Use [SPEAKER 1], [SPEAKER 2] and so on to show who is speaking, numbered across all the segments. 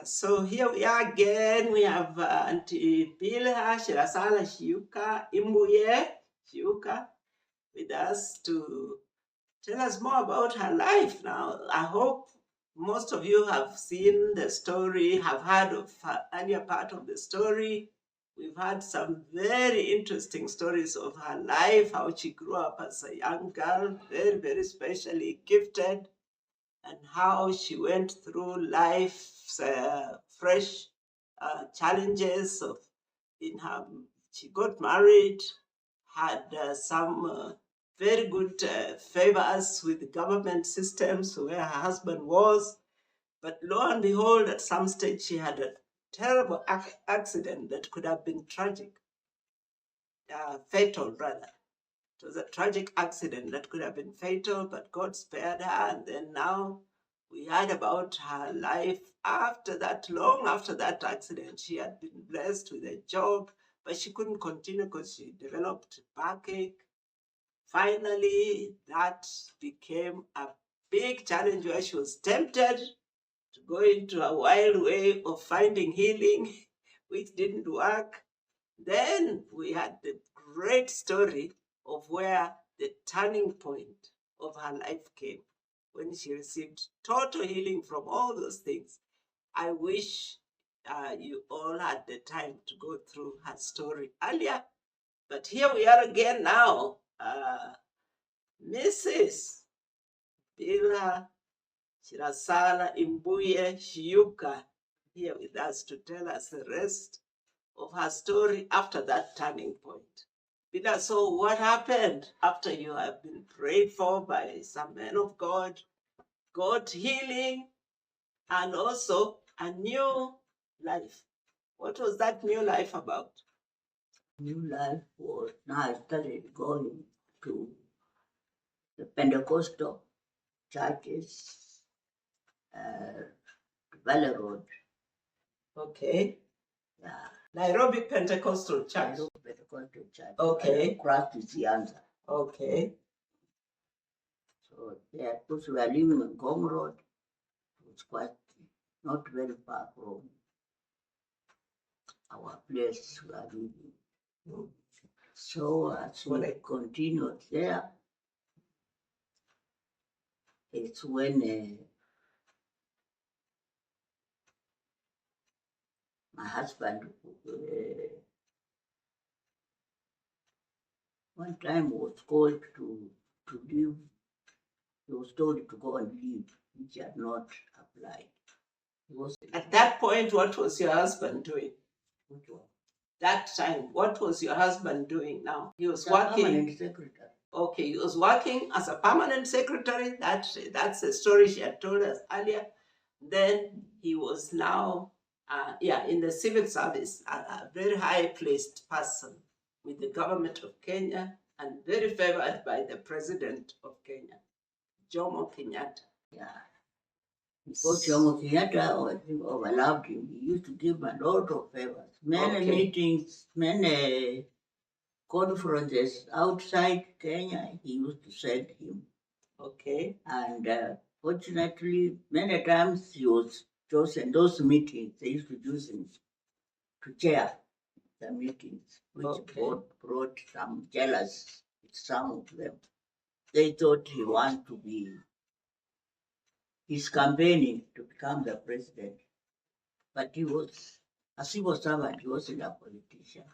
[SPEAKER 1] So here we are again. We have Auntie Bilha, Shiyukah, Shiyukah, with us to tell us more about her life now. I hope most of you have seen the story, have heard of her earlier part of the story. We've had some very interesting stories of her life, how she grew up as a young girl, very, very specially gifted, and how she went through life's fresh challenges of in her. She got married, had some very good favors with the government systems where her husband was, but lo and behold, at some stage she had a terrible accident that could have been tragic, fatal rather. It was a tragic accident that could have been fatal, but God spared her. And then now we heard about her life after that, long after that accident. She had been blessed with a job, but she couldn't continue because she developed backache. Finally, that became a big challenge where she was tempted to go into a wild way of finding healing, which didn't work. Then we had the great story of where the turning point of her life came when she received total healing from all those things. I wish you all had the time to go through her story earlier, but here we are again now. Mrs. Bilha Shirasala Imbuye Shiyukah here with us to tell us the rest of her story after that turning point. Peter, so what happened after you have been prayed for by some men of God, got healing, and also a new life? What was that new life about?
[SPEAKER 2] New life was now I started going to the Pentecostal churches, Valley Road.
[SPEAKER 1] Okay.
[SPEAKER 2] Yeah.
[SPEAKER 1] Nairobi Pentecostal Church.
[SPEAKER 2] Nairobi Pentecostal Church.
[SPEAKER 1] Okay.
[SPEAKER 2] Across to Sianza.
[SPEAKER 1] Okay.
[SPEAKER 2] So there, because we were living on Gong Road, it was quite not very far from our place we are living. So as we continued there, it's when my husband one time was called to leave. He was told to go and leave, which he had not applied.
[SPEAKER 1] At that point, what was your husband doing? That time, what was your husband doing now? He was working.
[SPEAKER 2] Permanent secretary.
[SPEAKER 1] Okay, he was working as a permanent secretary. That's a story she had told us earlier. Then he was now, in the civil service, a very high placed person with the government of Kenya and very favored by the president of Kenya, Jomo Kenyatta.
[SPEAKER 2] Yeah. Because Jomo Kenyatta overloved him. He used to give him a lot of favors. Many meetings, many conferences outside Kenya, he used to send him.
[SPEAKER 1] Okay.
[SPEAKER 2] And fortunately, many times he was chosen. Those meetings, they used to use him to chair the meetings, which brought some jealous, some of them. They thought he wanted to be, he's campaigning to become the president. But he was a civil servant, he wasn't a politician.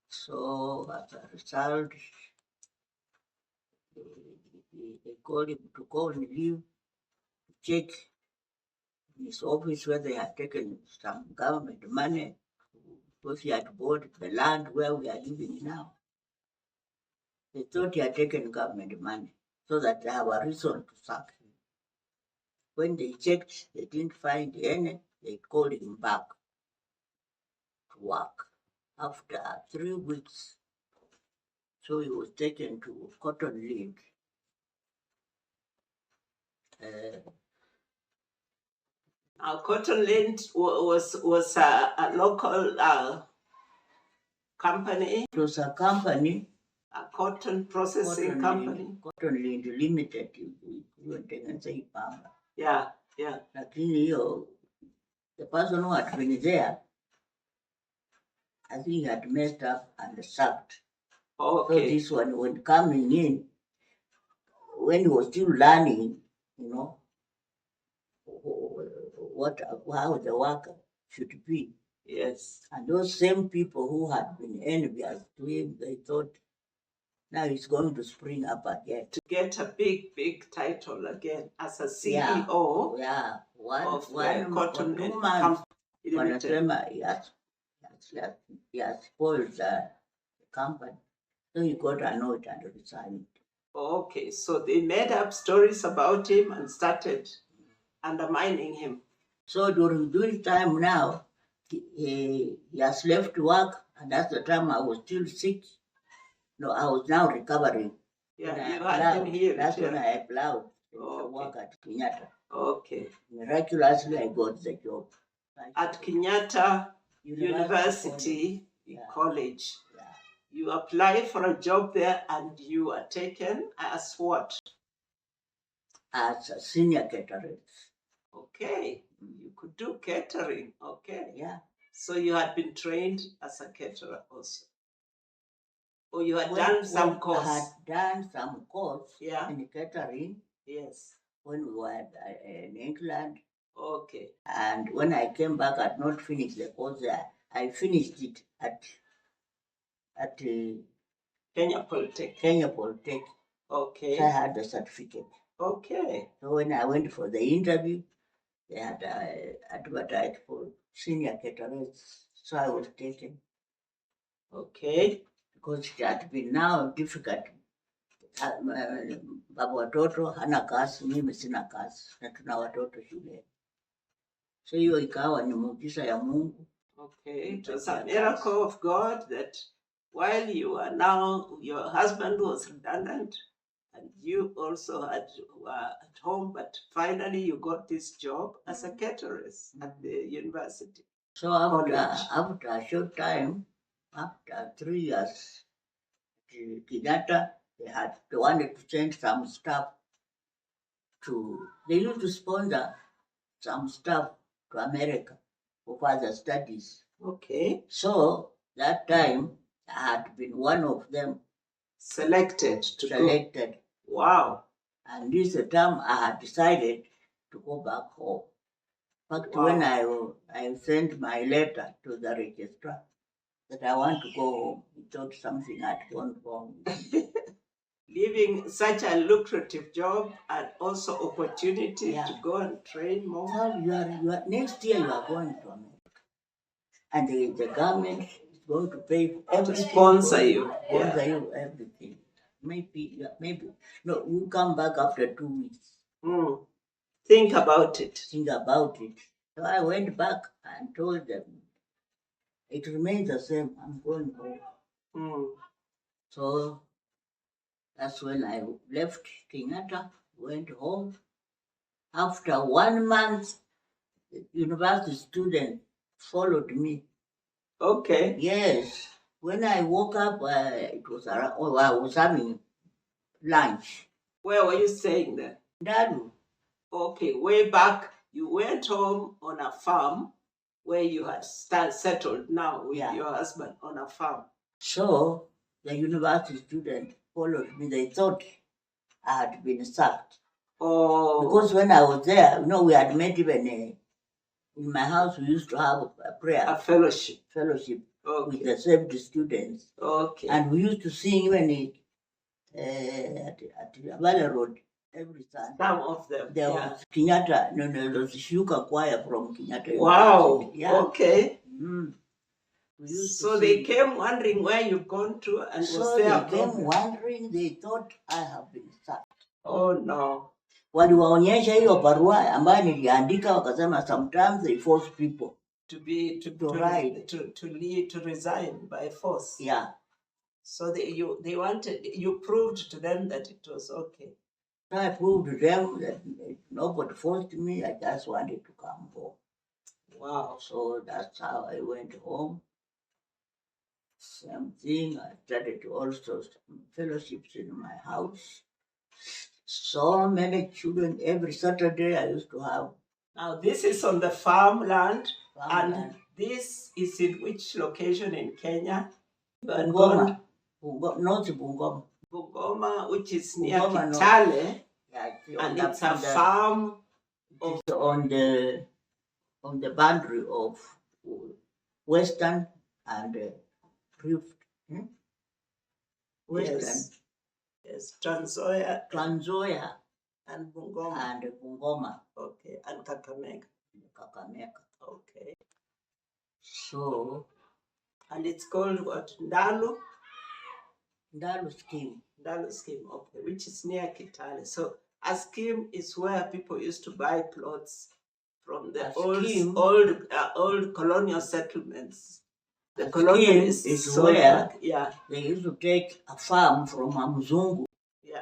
[SPEAKER 2] So as a result, they called him to go and leave, to check his office where they had taken some government money, because he had bought the land where we are living now. They thought he had taken government money, so that they have a reason to sack him. When they checked, they didn't find any. They called him back to work after 3 weeks. So he was taken to Cotton Link.
[SPEAKER 1] Cotton Lint was a local company.
[SPEAKER 2] It was a company.
[SPEAKER 1] A cotton processing company.
[SPEAKER 2] Cotton Lint Limited.
[SPEAKER 1] Yeah. Yeah.
[SPEAKER 2] Lakini hiyo, the person who had been there, I think he had messed up and sacked. So
[SPEAKER 1] Okay.
[SPEAKER 2] this one, when coming in, when he was still learning, you know, how the work should be.
[SPEAKER 1] Yes.
[SPEAKER 2] And those same people who had been envious to him, they thought, now he's going to spring up again.
[SPEAKER 1] To get a big title again as a
[SPEAKER 2] Yeah,
[SPEAKER 1] CEO
[SPEAKER 2] yeah.
[SPEAKER 1] of
[SPEAKER 2] One
[SPEAKER 1] Cotton
[SPEAKER 2] or 2
[SPEAKER 1] and
[SPEAKER 2] months,
[SPEAKER 1] Company Limited.
[SPEAKER 2] wanasema he has spoiled the company. So he got annoyed and resigned.
[SPEAKER 1] Okay, so they made up stories about him and started undermining him.
[SPEAKER 2] So during this time now, he has left work, and that's the time I was still sick. No, I was now recovering.
[SPEAKER 1] Yeah,
[SPEAKER 2] When I
[SPEAKER 1] you had been healed.
[SPEAKER 2] That's
[SPEAKER 1] yeah.
[SPEAKER 2] when I applied to
[SPEAKER 1] Okay.
[SPEAKER 2] work at Kenyatta.
[SPEAKER 1] Okay.
[SPEAKER 2] Miraculously, I got the job.
[SPEAKER 1] At Kenyatta University
[SPEAKER 2] Yeah.
[SPEAKER 1] College.
[SPEAKER 2] Yeah.
[SPEAKER 1] You apply for a job there and you are taken as what?
[SPEAKER 2] As a senior caterer.
[SPEAKER 1] Okay. You could do catering. Okay.
[SPEAKER 2] Yeah.
[SPEAKER 1] So you had been trained as a caterer also. Or you had done some course?
[SPEAKER 2] I had done some course
[SPEAKER 1] Yeah.
[SPEAKER 2] in catering.
[SPEAKER 1] Yes.
[SPEAKER 2] When we were in England.
[SPEAKER 1] Okay.
[SPEAKER 2] And when I came back, I had not finished the course there. I finished it at
[SPEAKER 1] Kenya Polytech.
[SPEAKER 2] Kenya Polytech.
[SPEAKER 1] Okay.
[SPEAKER 2] So I had the certificate.
[SPEAKER 1] Okay.
[SPEAKER 2] So when I went for the interview, they had advertised for senior caterers. So I was taken.
[SPEAKER 1] Okay.
[SPEAKER 2] Because it had been now difficult. Baba watoto hana kazi, mimi sina kazi na tuna watoto shule. So hiyo ikawa ni muujiza ya Mungu.
[SPEAKER 1] Okay, it was a miracle of God that while you are now, your husband was redundant and you also were at home, but finally you got this job as a cateress at the university.
[SPEAKER 2] So after a short time, after 3 years, Kenyatta, they wanted to send some staff they used to sponsor some staff to America for further studies.
[SPEAKER 1] Okay.
[SPEAKER 2] So that time, I had been one of them.
[SPEAKER 1] Selected.
[SPEAKER 2] Go.
[SPEAKER 1] Wow.
[SPEAKER 2] And this time I had decided to go back home. In fact, when I sent my letter to the registrar that I want to go home, he thought something had gone wrong.
[SPEAKER 1] Leaving such a lucrative job and also opportunity to go and train more.
[SPEAKER 2] Well, you are next year you are going to America, and the government is going to pay everything.
[SPEAKER 1] Sponsor you.
[SPEAKER 2] Sponsor you everything. Maybe no. You come back after 2 weeks.
[SPEAKER 1] Think about it.
[SPEAKER 2] So I went back and told them it remains the same. I'm going home. So that's when I left Kenyatta, went home. After 1 month, the university student followed me. Okay. Yes. When I woke up, it was around, I was having lunch.
[SPEAKER 1] Where were you staying then?
[SPEAKER 2] Dalu.
[SPEAKER 1] Okay, way back, you went home on a farm where you had settled now with your husband on a farm.
[SPEAKER 2] So the university student followed me. They thought I had been sacked. Oh. Because when I was there, we had met even in my house. We used to have a prayer,
[SPEAKER 1] a fellowship,
[SPEAKER 2] with the saved students.
[SPEAKER 1] Okay.
[SPEAKER 2] And we used to sing even at Valley Road every Sunday.
[SPEAKER 1] Some of them.
[SPEAKER 2] There was Kenyatta. There was Shiyukah choir from Kenyatta.
[SPEAKER 1] Wow. Yeah. Okay.
[SPEAKER 2] So
[SPEAKER 1] they came wondering where you've gone to and was there.
[SPEAKER 2] They came wondering. They thought I have been sacked.
[SPEAKER 1] Oh no.
[SPEAKER 2] Waliwaonyesha hiyo barua ambayo niliandika, wakasema sometimes they force people
[SPEAKER 1] to resign by force.
[SPEAKER 2] Yeah.
[SPEAKER 1] So they wanted, you proved to them that it was okay.
[SPEAKER 2] I proved to them that nobody forced me. I just wanted to come home.
[SPEAKER 1] Wow.
[SPEAKER 2] So that's how I went home. Same thing. I started also some fellowships in my house. So many children. Every Saturday I used to have
[SPEAKER 1] Now this is on the farmland, and
[SPEAKER 2] Farmland.
[SPEAKER 1] this is in which location in Kenya?
[SPEAKER 2] Bungoma. Not Bungoma.
[SPEAKER 1] Bungoma, which is near
[SPEAKER 2] Bungoma, no.
[SPEAKER 1] Kitale,
[SPEAKER 2] Yeah,
[SPEAKER 1] and it's a farm of
[SPEAKER 2] on the boundary of Western and Rift. Western,
[SPEAKER 1] yes, Trans Nzoia and
[SPEAKER 2] and Bungoma.
[SPEAKER 1] Okay, and Kakamega. Okay.
[SPEAKER 2] So,
[SPEAKER 1] and it's called what? Ndalu
[SPEAKER 2] scheme.
[SPEAKER 1] Ndalu scheme, okay, which is near Kitale. So a scheme is where people used to buy plots from the old colonial settlements. The colonialists
[SPEAKER 2] is where they used to take a farm from a Mzungu.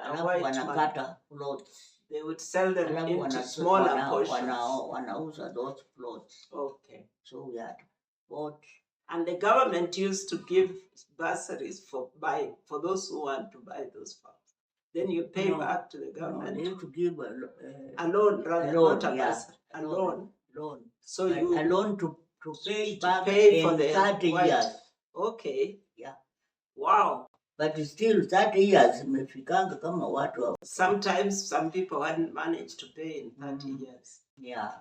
[SPEAKER 1] A white man.
[SPEAKER 2] Plots.
[SPEAKER 1] They would sell them into smaller portions.
[SPEAKER 2] Wanauza those plots.
[SPEAKER 1] Okay.
[SPEAKER 2] So we had bought.
[SPEAKER 1] And the government used to give bursaries for those who want to buy those farms. Then you pay back to the government.
[SPEAKER 2] They used to give
[SPEAKER 1] a loan, rather, not a bursary. A loan. So
[SPEAKER 2] a loan to pay back
[SPEAKER 1] for the
[SPEAKER 2] 30 years.
[SPEAKER 1] Okay.
[SPEAKER 2] Yeah.
[SPEAKER 1] Wow.
[SPEAKER 2] But still 30 years imefikanga kama watu.
[SPEAKER 1] Sometimes some people hadn't managed to pay in 30 years.
[SPEAKER 2] Yeah.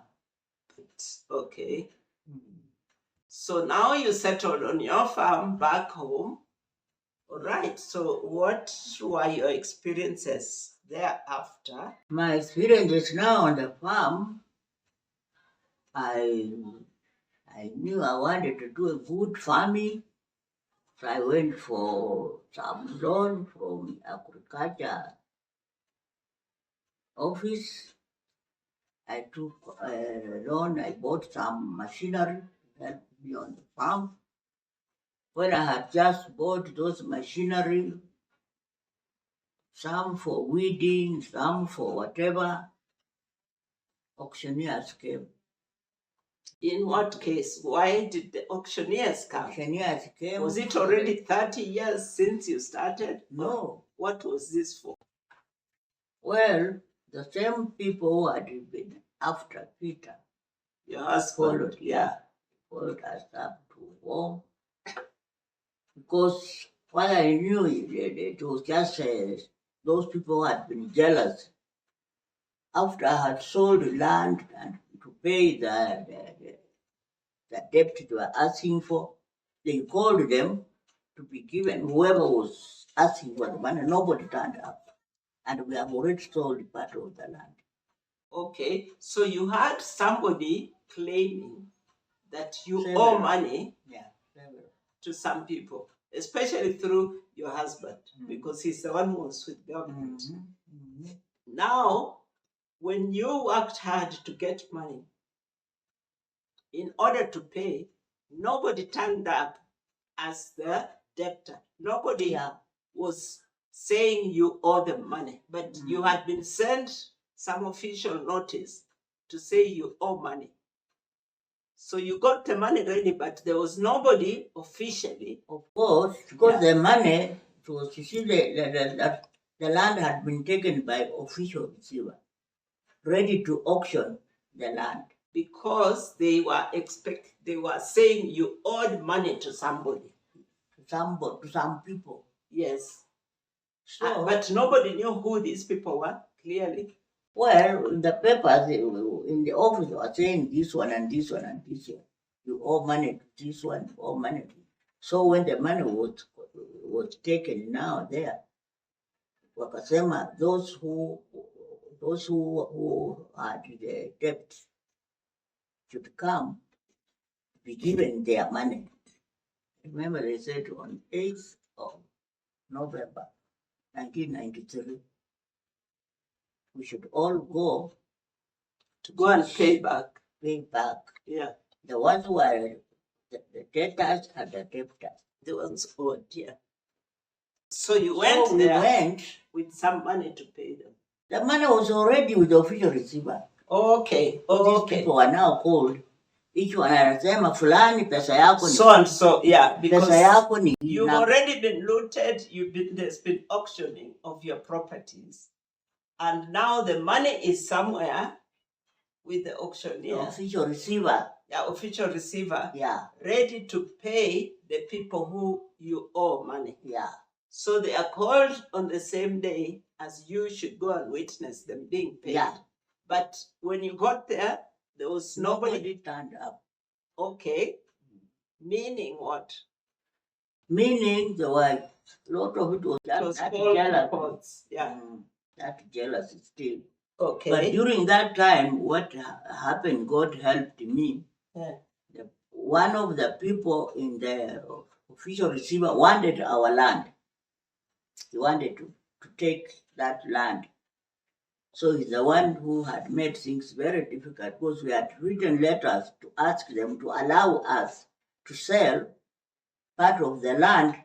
[SPEAKER 1] Okay. So now you settled on your farm back home. All right. So what were your experiences thereafter?
[SPEAKER 2] My experiences now on the farm, I knew I wanted to do a good farming. So I went for some loan from agriculture office. I took a loan. I bought some machinery to help me on the farm. When I had just bought those machinery, some for weeding, some for whatever, auctioneers came.
[SPEAKER 1] In what case? Why did the auctioneers come?
[SPEAKER 2] Auctioneers came.
[SPEAKER 1] Was it already 30 years since you started?
[SPEAKER 2] No.
[SPEAKER 1] What was this for?
[SPEAKER 2] Well, the same people who had been after Peter.
[SPEAKER 1] Your husband?
[SPEAKER 2] Followed us up to home. Because what I knew, it was just those people who had been jealous. After I had sold land and to pay the debt they were asking for, they called them to be given whoever was asking for the money. Nobody turned up. And we have already sold part of the land.
[SPEAKER 1] Okay, so you had somebody claiming that you owe money to some people, especially through your husband, because he's the one who was with government. Now, when you worked hard to get money, in order to pay, nobody turned up as the debtor. Nobody was saying you owe them money, but you had been sent some official notice to say you owe money. So you got the money ready, but there was nobody officially.
[SPEAKER 2] Of course, because the money, was, you see, the land had been taken by official receiver, ready to auction the land.
[SPEAKER 1] Because they were saying you owed money to somebody.
[SPEAKER 2] To some people.
[SPEAKER 1] Yes. So, but nobody knew who these people were, clearly.
[SPEAKER 2] Well, in the papers, in the office, they were saying this one and this one and this one. You owe money to this one, you owe money to. So when the money was taken now there, wakasema those who had the debt should come, be given their money. Remember, they said on 8th of November 1993, we should all go
[SPEAKER 1] and pay back.
[SPEAKER 2] Yeah. The ones who are the debtors and the debtors.
[SPEAKER 1] The ones owed, So you went there with some money to pay them.
[SPEAKER 2] The money was already with the official receiver.
[SPEAKER 1] Okay.
[SPEAKER 2] These people are now called. Each one anasema fulani pesa yako ni.
[SPEAKER 1] So and so, because
[SPEAKER 2] pesa yako ni.
[SPEAKER 1] You've already been looted, there's been auctioning of your properties. And now the money is somewhere with the auctioneer,
[SPEAKER 2] official receiver.
[SPEAKER 1] Yeah, official receiver.
[SPEAKER 2] Yeah.
[SPEAKER 1] Ready to pay the people who you owe money.
[SPEAKER 2] Yeah.
[SPEAKER 1] So they are called on the same day as you should go and witness them being paid.
[SPEAKER 2] Yeah.
[SPEAKER 1] But when you got there was nobody
[SPEAKER 2] turned up.
[SPEAKER 1] Okay. Meaning what?
[SPEAKER 2] Meaning there were a lot of it was that jealous.
[SPEAKER 1] Yeah.
[SPEAKER 2] That jealous still.
[SPEAKER 1] Okay.
[SPEAKER 2] But during that time, what happened, God helped me.
[SPEAKER 1] Yeah.
[SPEAKER 2] One of the people in the official receiver wanted our land. He wanted to take that land. So he's the one who had made things very difficult because we had written letters to ask them to allow us to sell part of the land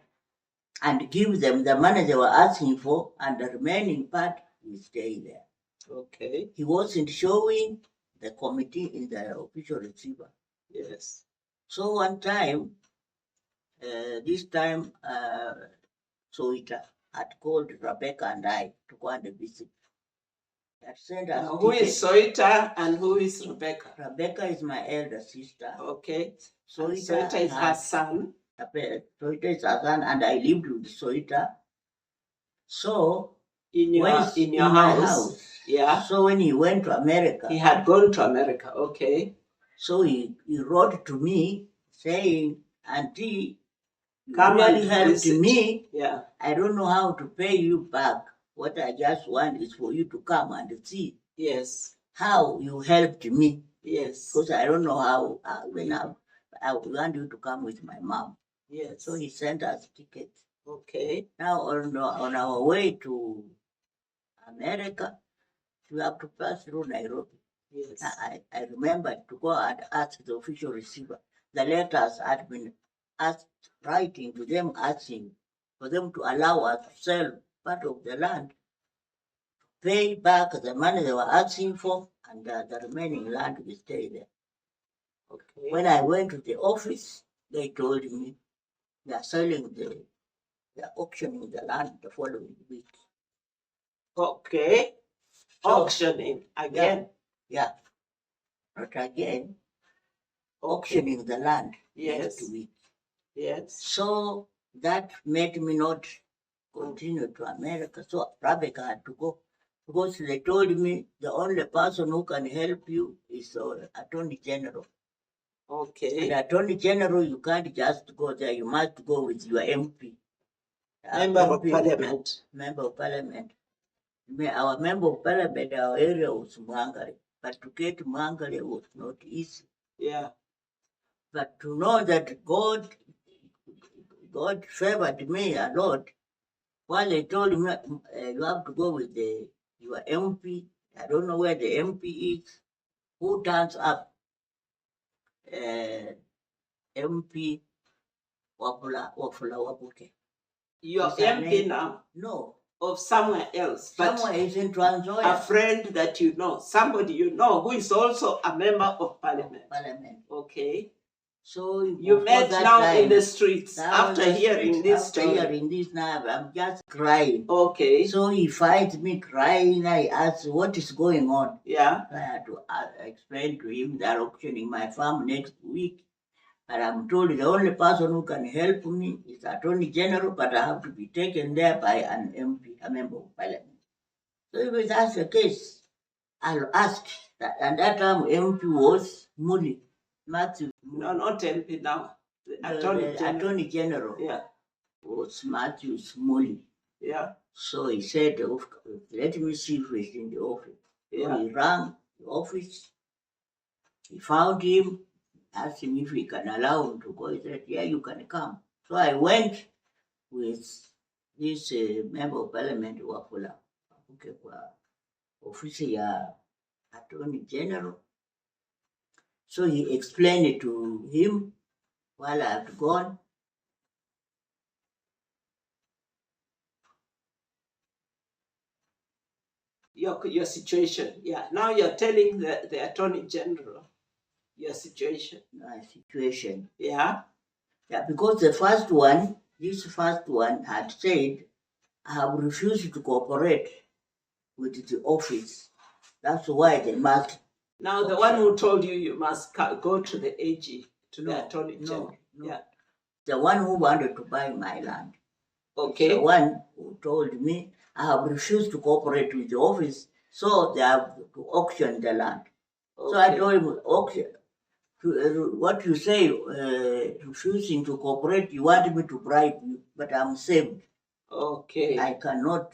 [SPEAKER 2] and give them the money they were asking for, and the remaining part will stay there.
[SPEAKER 1] Okay.
[SPEAKER 2] He wasn't showing the committee in the official receiver.
[SPEAKER 1] Yes.
[SPEAKER 2] So one time, this time, Shiyukah had called Rebecca and I to go and visit.
[SPEAKER 1] Now, who is Shiyukah and who is Rebecca?
[SPEAKER 2] Rebecca is my elder sister.
[SPEAKER 1] Okay. Shiyukah is her son.
[SPEAKER 2] Shiyukah is her son, and I lived with Shiyukah. So
[SPEAKER 1] in your house. Yeah.
[SPEAKER 2] So when he went to America,
[SPEAKER 1] he had gone to America. Okay.
[SPEAKER 2] So he wrote to me saying, "Auntie, you
[SPEAKER 1] come
[SPEAKER 2] really
[SPEAKER 1] and
[SPEAKER 2] helped
[SPEAKER 1] visit
[SPEAKER 2] me.
[SPEAKER 1] Yeah.
[SPEAKER 2] I don't know how to pay you back. What I just want is for you to come and see
[SPEAKER 1] Yes.
[SPEAKER 2] how you helped me.
[SPEAKER 1] Yes.
[SPEAKER 2] Because I don't know how, I want you to come with my mom."
[SPEAKER 1] Yes.
[SPEAKER 2] So he sent us tickets.
[SPEAKER 1] Okay.
[SPEAKER 2] Now on our way to America, we have to pass through Nairobi.
[SPEAKER 1] Yes.
[SPEAKER 2] I remember to go and ask the official receiver. The letters had been asked, writing to them, asking for them to allow us to sell part of the land, pay back the money they were asking for, and the remaining land will stay there.
[SPEAKER 1] Okay.
[SPEAKER 2] When I went to the office, they told me they are selling they are auctioning the land the following week.
[SPEAKER 1] Okay. So, auctioning again.
[SPEAKER 2] Yeah. Not again. Auctioning the land next week.
[SPEAKER 1] Yes.
[SPEAKER 2] So that made me not continue to America. So Rebecca had to go because they told me the only person who can help you is the Attorney General.
[SPEAKER 1] Okay.
[SPEAKER 2] And Attorney General, you can't just go there. You must go with your MP.
[SPEAKER 1] Member of Parliament.
[SPEAKER 2] Member of Parliament. Our Member of Parliament, our area was Mwangari. But to get to Mwangari was not easy.
[SPEAKER 1] Yeah.
[SPEAKER 2] But to know that God favored me a lot. While they told me you have to go with your MP, I don't know where the MP is. Who turns up? MP Wafula Wapuke.
[SPEAKER 1] Your MP now?
[SPEAKER 2] No.
[SPEAKER 1] Of somewhere else.
[SPEAKER 2] Somewhere is in Trans Nzoia.
[SPEAKER 1] A friend that you know, somebody you know who is also a member of Parliament. Okay.
[SPEAKER 2] So
[SPEAKER 1] you met now in the streets after hearing this story.
[SPEAKER 2] After hearing this now, I'm just crying.
[SPEAKER 1] Okay.
[SPEAKER 2] So he finds me crying. I asked, what is going on?
[SPEAKER 1] Yeah.
[SPEAKER 2] I had to explain to him they're auctioning my farm next week. And I'm told the only person who can help me is Attorney General, but I have to be taken there by an MP, a member of Parliament. So if that's the case, I'll ask. And that time MP was Muli. Matthew.
[SPEAKER 1] No, not MP now. The
[SPEAKER 2] Attorney General.
[SPEAKER 1] Yeah.
[SPEAKER 2] Was Matthew Smully.
[SPEAKER 1] Yeah.
[SPEAKER 2] So he said, let me see if he's in the office. Yeah. So he rang the office. He found him, asked him if he can allow him to go. He said, yeah, you can come. So I went with this member of Parliament, Wafula, official Attorney General. So he explained it to him while I had gone.
[SPEAKER 1] Your situation. Yeah. Now you're telling the Attorney General your situation.
[SPEAKER 2] My situation.
[SPEAKER 1] Yeah.
[SPEAKER 2] Yeah, because this first one had said, I have refused to cooperate with the office. That's why they must
[SPEAKER 1] Now, the one who told you you must go to the AG, to the Attorney General.
[SPEAKER 2] No.
[SPEAKER 1] Yeah.
[SPEAKER 2] The one who wanted to buy my land.
[SPEAKER 1] Okay.
[SPEAKER 2] The one who told me I have refused to cooperate with the office, so they have to auction the land. Okay. So I told him, auction. What you say, refusing to cooperate, you want me to bribe you, but I'm saved. Okay. I cannot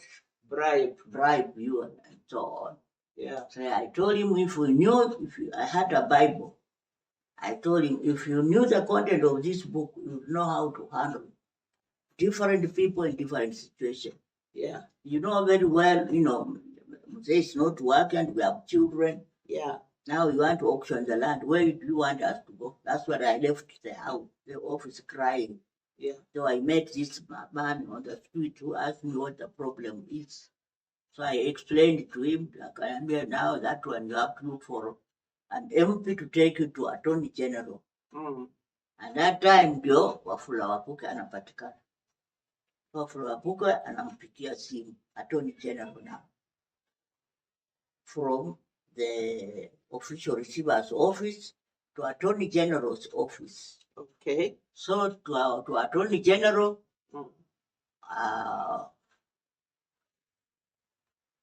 [SPEAKER 2] bribe you and so on. Yeah. So I told him I had a Bible, I told him if you knew the content of this book, you would know how to handle different people in different situations. Yeah. You know very well, there's not work and we have children. Yeah. Now you want to auction the land. Where do you want us to go? That's why I left the house, the office crying. Yeah. So I met this man on the street who asked me what the problem is. So I explained to him, now that one you have to look for an MP to take you to Attorney General. And that time ndio Wafula Wapuke anapatikana. Wafula Wapuke anampigia simu Attorney General now. From the official receiver's office to Attorney General's office. Okay. So to Attorney General,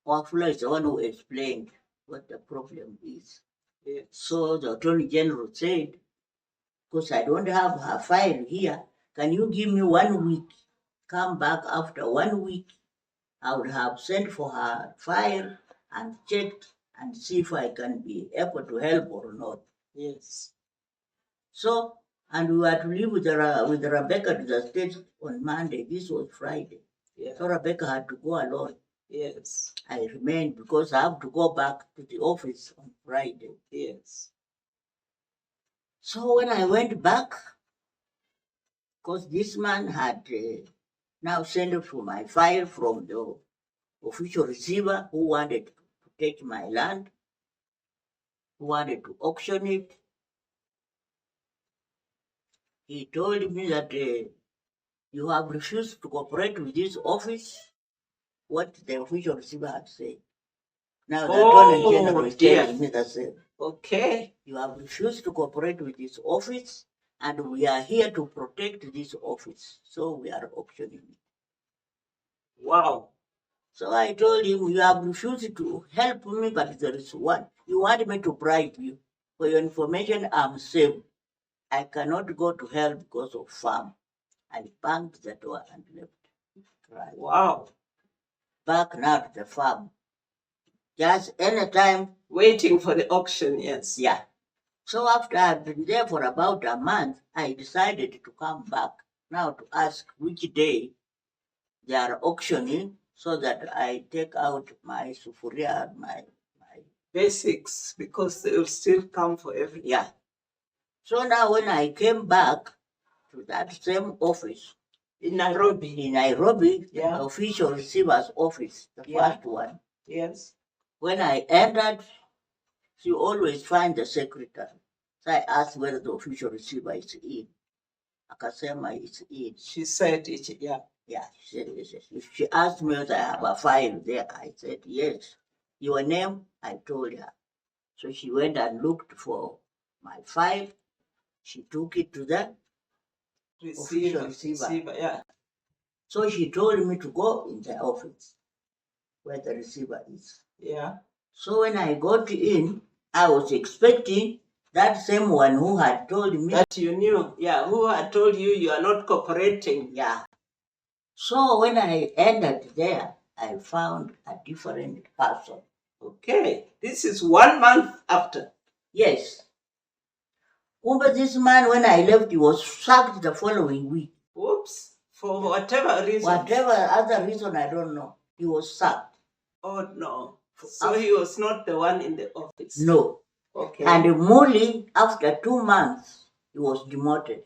[SPEAKER 2] Wafula is the one who explained what the problem is. Yeah. So the Attorney General said, because I don't have her file here, can you give me 1 week? Come back after 1 week. I would have sent for her file and checked and see if I can be able to help or not. Yes. So, and we were to leave with Rebecca to the States on Monday. This was Friday. Yeah. So Rebecca had to go alone. Yes. I remained because I have to go back to the office on Friday. Yes. So when I went back, because this man had now sent for my file from the official receiver who wanted to take my land, who wanted to auction it. He told me that you have refused to cooperate with this office, what the official receiver had said. Now the Attorney General is telling me the same. Okay. You have refused to cooperate with this office, and we are here to protect this office. So we are auctioning it. Wow. So I told him, you have refused to help me, but there is one. You want me to bribe you. For your information, I'm safe. I cannot go to hell because of farm. I banged the door and left. Right. Wow. Back now to the farm. Just any time. Waiting for the auction, yes. Yeah. So after I'd been there for about a month, I decided to come back now to ask which day they are auctioning so that I take out my sufuria, my basics, because they will still come for everything. Yeah. So now when I came back to that same office in Nairobi, yeah, the official receiver's office, the first one. Yes. When I entered, she always finds the secretary. So I asked whether the official receiver is in. Akasema is in. She said it, yeah. Yeah, she asked me whether I have a file there. I said, yes. Your name? I told her. So she went and looked for my file. She took it to the official receiver. Yeah. So she told me to go in the office where the receiver is. Yeah. So when I got in, I was expecting that same one who had told me that you knew, yeah, who had told you you are not cooperating. Yeah. So when I entered there, I found a different person. Okay. This is 1 month after. Yes. But this man, when I left, he was sacked the following week. Oops. For whatever reason. Whatever other reason, I don't know. He was sacked. Oh, no. So he was not the one in the office? No. Okay. And Muli, after 2 months, he was demoted.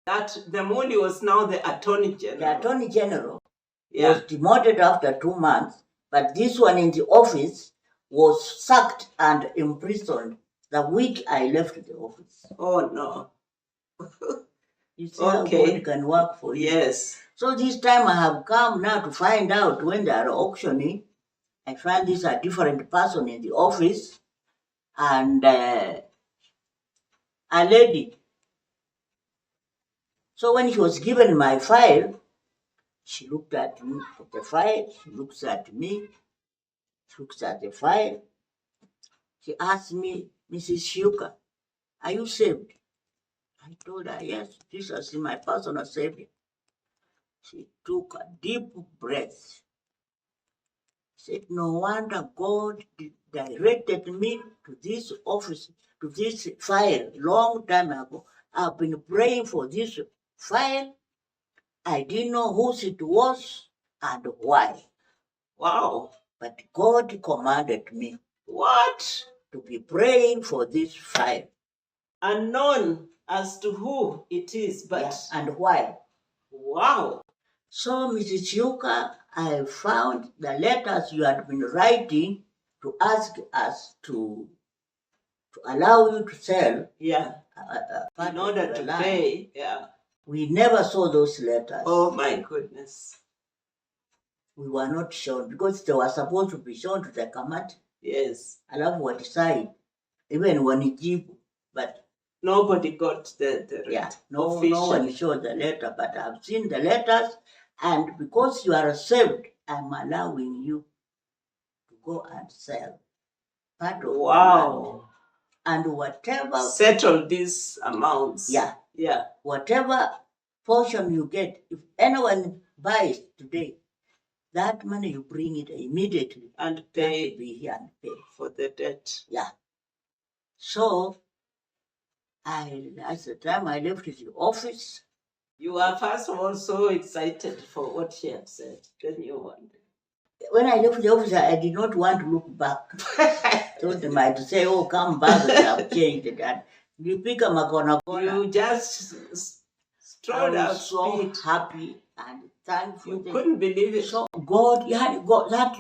[SPEAKER 2] That the Muli was now the Attorney General. The Attorney General, yeah, was demoted after 2 months, but this one in the office was sacked and imprisoned the week I left the office. Oh, no. You see how God can work for you. Yes. So this time I have come now to find out when they are auctioning. I find this a different person in the office. and a lady. So when she was given my file, she looked at me at the file, she looks at me, she looks at the file. She asked me, Mrs. Shiyukah, are you saved? I told her, yes, Jesus is my personal savior. She took a deep breath. Said, no wonder God directed me to this office, to this file long time ago. I've been praying for this file. I didn't know whose it was and why.
[SPEAKER 1] Wow.
[SPEAKER 2] But God commanded me
[SPEAKER 1] What?
[SPEAKER 2] to be praying for this file.
[SPEAKER 1] Unknown as to who it is, but...
[SPEAKER 2] Yeah, and why.
[SPEAKER 1] Wow.
[SPEAKER 2] So, Mrs. Shiyukah, I found the letters you had been writing to ask us to allow you to sell.
[SPEAKER 1] Yeah. In order to pay. Yeah.
[SPEAKER 2] We never saw those letters.
[SPEAKER 1] Oh my goodness.
[SPEAKER 2] We were not shown because they were supposed to be shown to the committee.
[SPEAKER 1] Yes.
[SPEAKER 2] Alafu watisai, even wanijibu, but
[SPEAKER 1] nobody got the
[SPEAKER 2] yeah, no one showed the letter, but I've seen the letters, and because you are saved, I'm allowing you to go and sell part of
[SPEAKER 1] wow.
[SPEAKER 2] And whatever
[SPEAKER 1] settle these amounts.
[SPEAKER 2] Yeah.
[SPEAKER 1] Yeah.
[SPEAKER 2] Whatever portion you get, if anyone buys today, that money you bring it immediately
[SPEAKER 1] and pay.
[SPEAKER 2] Be here and pay
[SPEAKER 1] for the debt.
[SPEAKER 2] Yeah. So at the time I left the office.
[SPEAKER 1] You were first of all so excited for what she had said. Then you wondered.
[SPEAKER 2] When I left the office, I did not want to look back. I told them I to say, oh, come back, they have changed it. You pick a makona.
[SPEAKER 1] You just strolled out.
[SPEAKER 2] So happy and thankful.
[SPEAKER 1] You couldn't believe it.
[SPEAKER 2] So God, that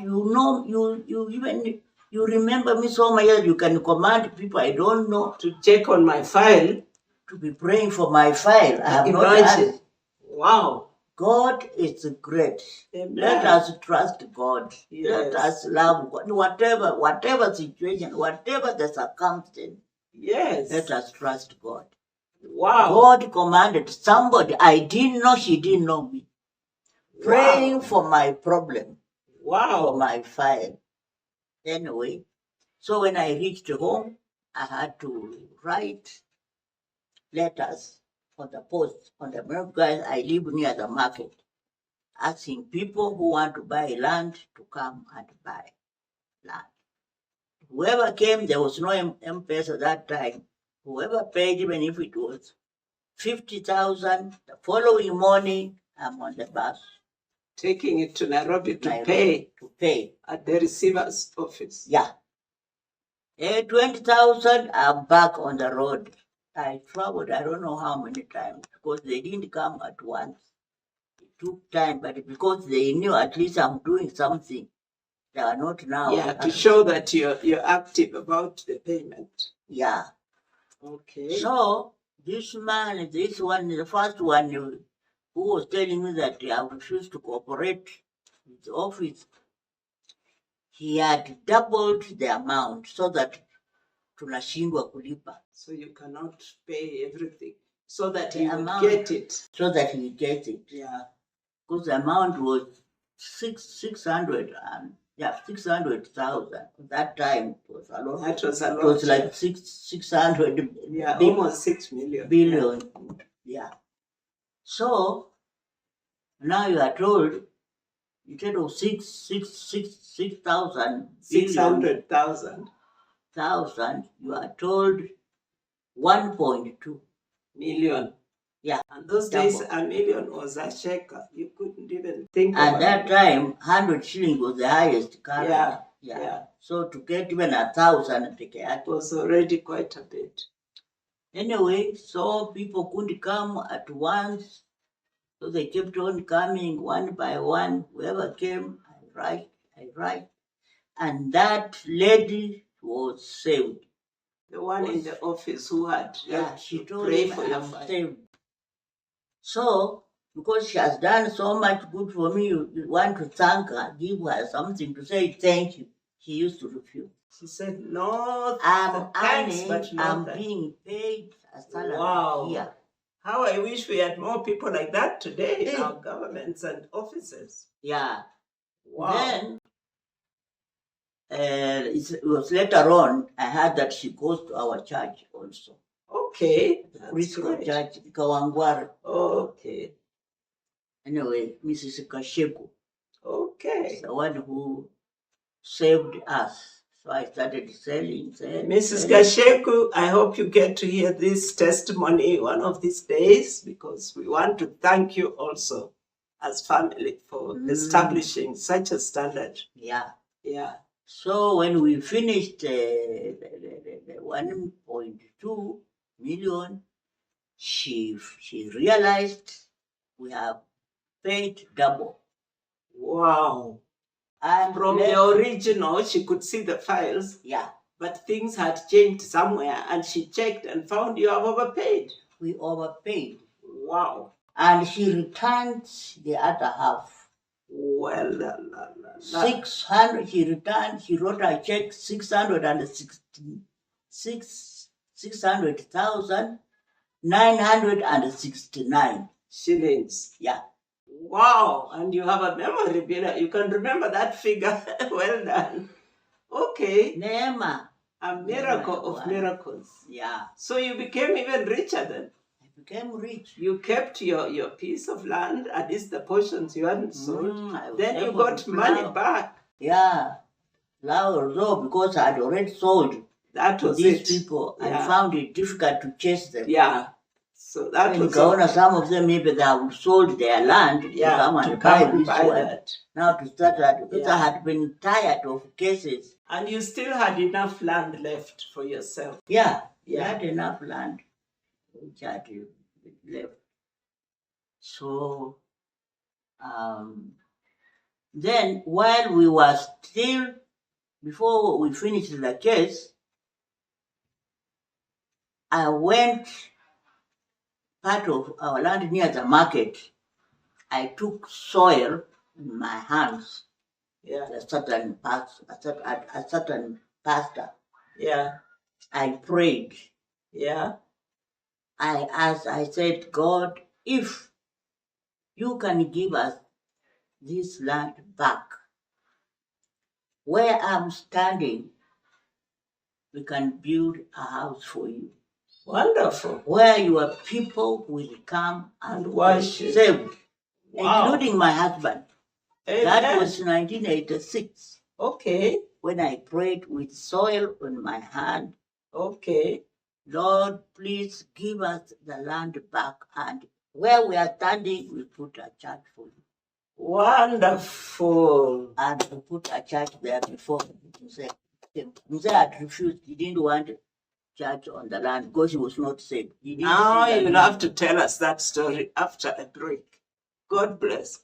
[SPEAKER 2] you remember me so much that you can command people I don't know
[SPEAKER 1] to check on my file,
[SPEAKER 2] to be praying for my file. I have not done. Wow. God is great. Amen. Let us trust God. Yes. Let us love God. Whatever situation, whatever the circumstance.
[SPEAKER 1] Yes.
[SPEAKER 2] Let us trust God.
[SPEAKER 1] Wow.
[SPEAKER 2] God commanded somebody I didn't know, she didn't know me. Wow. Praying for my problem.
[SPEAKER 1] Wow.
[SPEAKER 2] For my file. Anyway, so when I reached home, I had to write letters on the post, on the because I live near the market, asking people who want to buy land to come and buy land. Whoever came, there was no M-Pesa at that time. Whoever paid, even if it was 50,000, the following morning, I'm on the bus.
[SPEAKER 1] Taking it to Nairobi to pay.
[SPEAKER 2] To pay.
[SPEAKER 1] At the receiver's office.
[SPEAKER 2] Yeah. 20,000, I'm back on the road. I traveled, I don't know how many times, because they didn't come at once. It took time, but because they knew at least I'm doing something, they are not now.
[SPEAKER 1] Yeah, to show that you're active about the payment.
[SPEAKER 2] Yeah.
[SPEAKER 1] Okay.
[SPEAKER 2] So, this man, this one, the first one who was telling me that I refused to cooperate with the office, he had doubled the amount so that tunashindwa kulipa.
[SPEAKER 1] So you cannot pay everything. So that he would get it.
[SPEAKER 2] So that he gets it.
[SPEAKER 1] Yeah.
[SPEAKER 2] Because the amount was 600,000. At that time, it was a lot.
[SPEAKER 1] That was a lot.
[SPEAKER 2] It was like 600.
[SPEAKER 1] Yeah, almost 6 million.
[SPEAKER 2] Billion. Yeah. So now you are told instead of 6,000.
[SPEAKER 1] 600,000.
[SPEAKER 2] You are told 1.2
[SPEAKER 1] million.
[SPEAKER 2] Yeah.
[SPEAKER 1] And those days, a million was a shaker. You couldn't even think
[SPEAKER 2] at
[SPEAKER 1] about
[SPEAKER 2] that
[SPEAKER 1] it.
[SPEAKER 2] Time, 100 shillings was the highest currency. Yeah. So to get even 1,000, it
[SPEAKER 1] was already quite a bit.
[SPEAKER 2] Anyway, so people couldn't come at once. So they kept on coming one by one. Whoever came, I write. And that lady was saved.
[SPEAKER 1] The one in the office who had
[SPEAKER 2] she told me I'm saved. So, because she has done so much good for me, you want to thank her, give her something to say thank you. He used to refuse.
[SPEAKER 1] She said, no,
[SPEAKER 2] I'm
[SPEAKER 1] thanks,
[SPEAKER 2] earning,
[SPEAKER 1] but no
[SPEAKER 2] I'm
[SPEAKER 1] thanks.
[SPEAKER 2] being paid a salary
[SPEAKER 1] Wow.
[SPEAKER 2] here.
[SPEAKER 1] How I wish we had more people like that today in our governments and offices.
[SPEAKER 2] Yeah.
[SPEAKER 1] Wow.
[SPEAKER 2] Then, it was later on, I heard that she goes to our church also.
[SPEAKER 1] Okay.
[SPEAKER 2] The Christian church, Kawangware.
[SPEAKER 1] Okay.
[SPEAKER 2] Anyway, Mrs. Kasheku.
[SPEAKER 1] Okay.
[SPEAKER 2] The one who saved us. So I started selling.
[SPEAKER 1] Mrs. Kasheku, I hope you get to hear this testimony one of these days, because we want to thank you also as family for establishing such a standard.
[SPEAKER 2] Yeah.
[SPEAKER 1] Yeah.
[SPEAKER 2] So when we finished the 1.2 million, she realized we have paid double.
[SPEAKER 1] Wow. And from the original, she could see the files.
[SPEAKER 2] Yeah.
[SPEAKER 1] But things had changed somewhere, and she checked and found you have overpaid.
[SPEAKER 2] We overpaid.
[SPEAKER 1] Wow.
[SPEAKER 2] And she returned the other half.
[SPEAKER 1] Well,
[SPEAKER 2] 600, she returned, she wrote a check, 600,969
[SPEAKER 1] shillings.
[SPEAKER 2] Yeah.
[SPEAKER 1] Wow. And you have a memory, Bilha. You can remember that figure. Well done. Okay.
[SPEAKER 2] Neema.
[SPEAKER 1] A miracle of miracles.
[SPEAKER 2] Yeah.
[SPEAKER 1] So you became even richer then?
[SPEAKER 2] I became rich.
[SPEAKER 1] You kept your piece of land, at least the portions you hadn't sold. Then you got money back.
[SPEAKER 2] Yeah. Although because I had already sold
[SPEAKER 1] that was
[SPEAKER 2] these
[SPEAKER 1] it.
[SPEAKER 2] people, I found it difficult to chase them.
[SPEAKER 1] Yeah. So that was
[SPEAKER 2] it. Some of them, maybe they have sold their land to come and buy this one. That. Now to start that, because I had been tired of cases.
[SPEAKER 1] And you still had enough land left for yourself.
[SPEAKER 2] Yeah. You had enough land which had left. So, then while we were still, before we finished the case, I went part of our land near the market. I took soil in my hands.
[SPEAKER 1] Yeah.
[SPEAKER 2] A certain pastor.
[SPEAKER 1] Yeah.
[SPEAKER 2] I prayed.
[SPEAKER 1] Yeah.
[SPEAKER 2] I said, God, if you can give us this land back, where I'm standing, we can build a house for you.
[SPEAKER 1] Wonderful.
[SPEAKER 2] Where your people will come and worship. Saved, including my husband. Amen. That was 1986.
[SPEAKER 1] Okay.
[SPEAKER 2] When I prayed with soil on my hand.
[SPEAKER 1] Okay.
[SPEAKER 2] Lord, please give us the land back, and where we are standing, we put a church for you.
[SPEAKER 1] Wonderful.
[SPEAKER 2] And we put a church there before. Muse had refused. He didn't want church on the land because he was not saved.
[SPEAKER 1] Now you'll have to tell us that story after a break. God bless.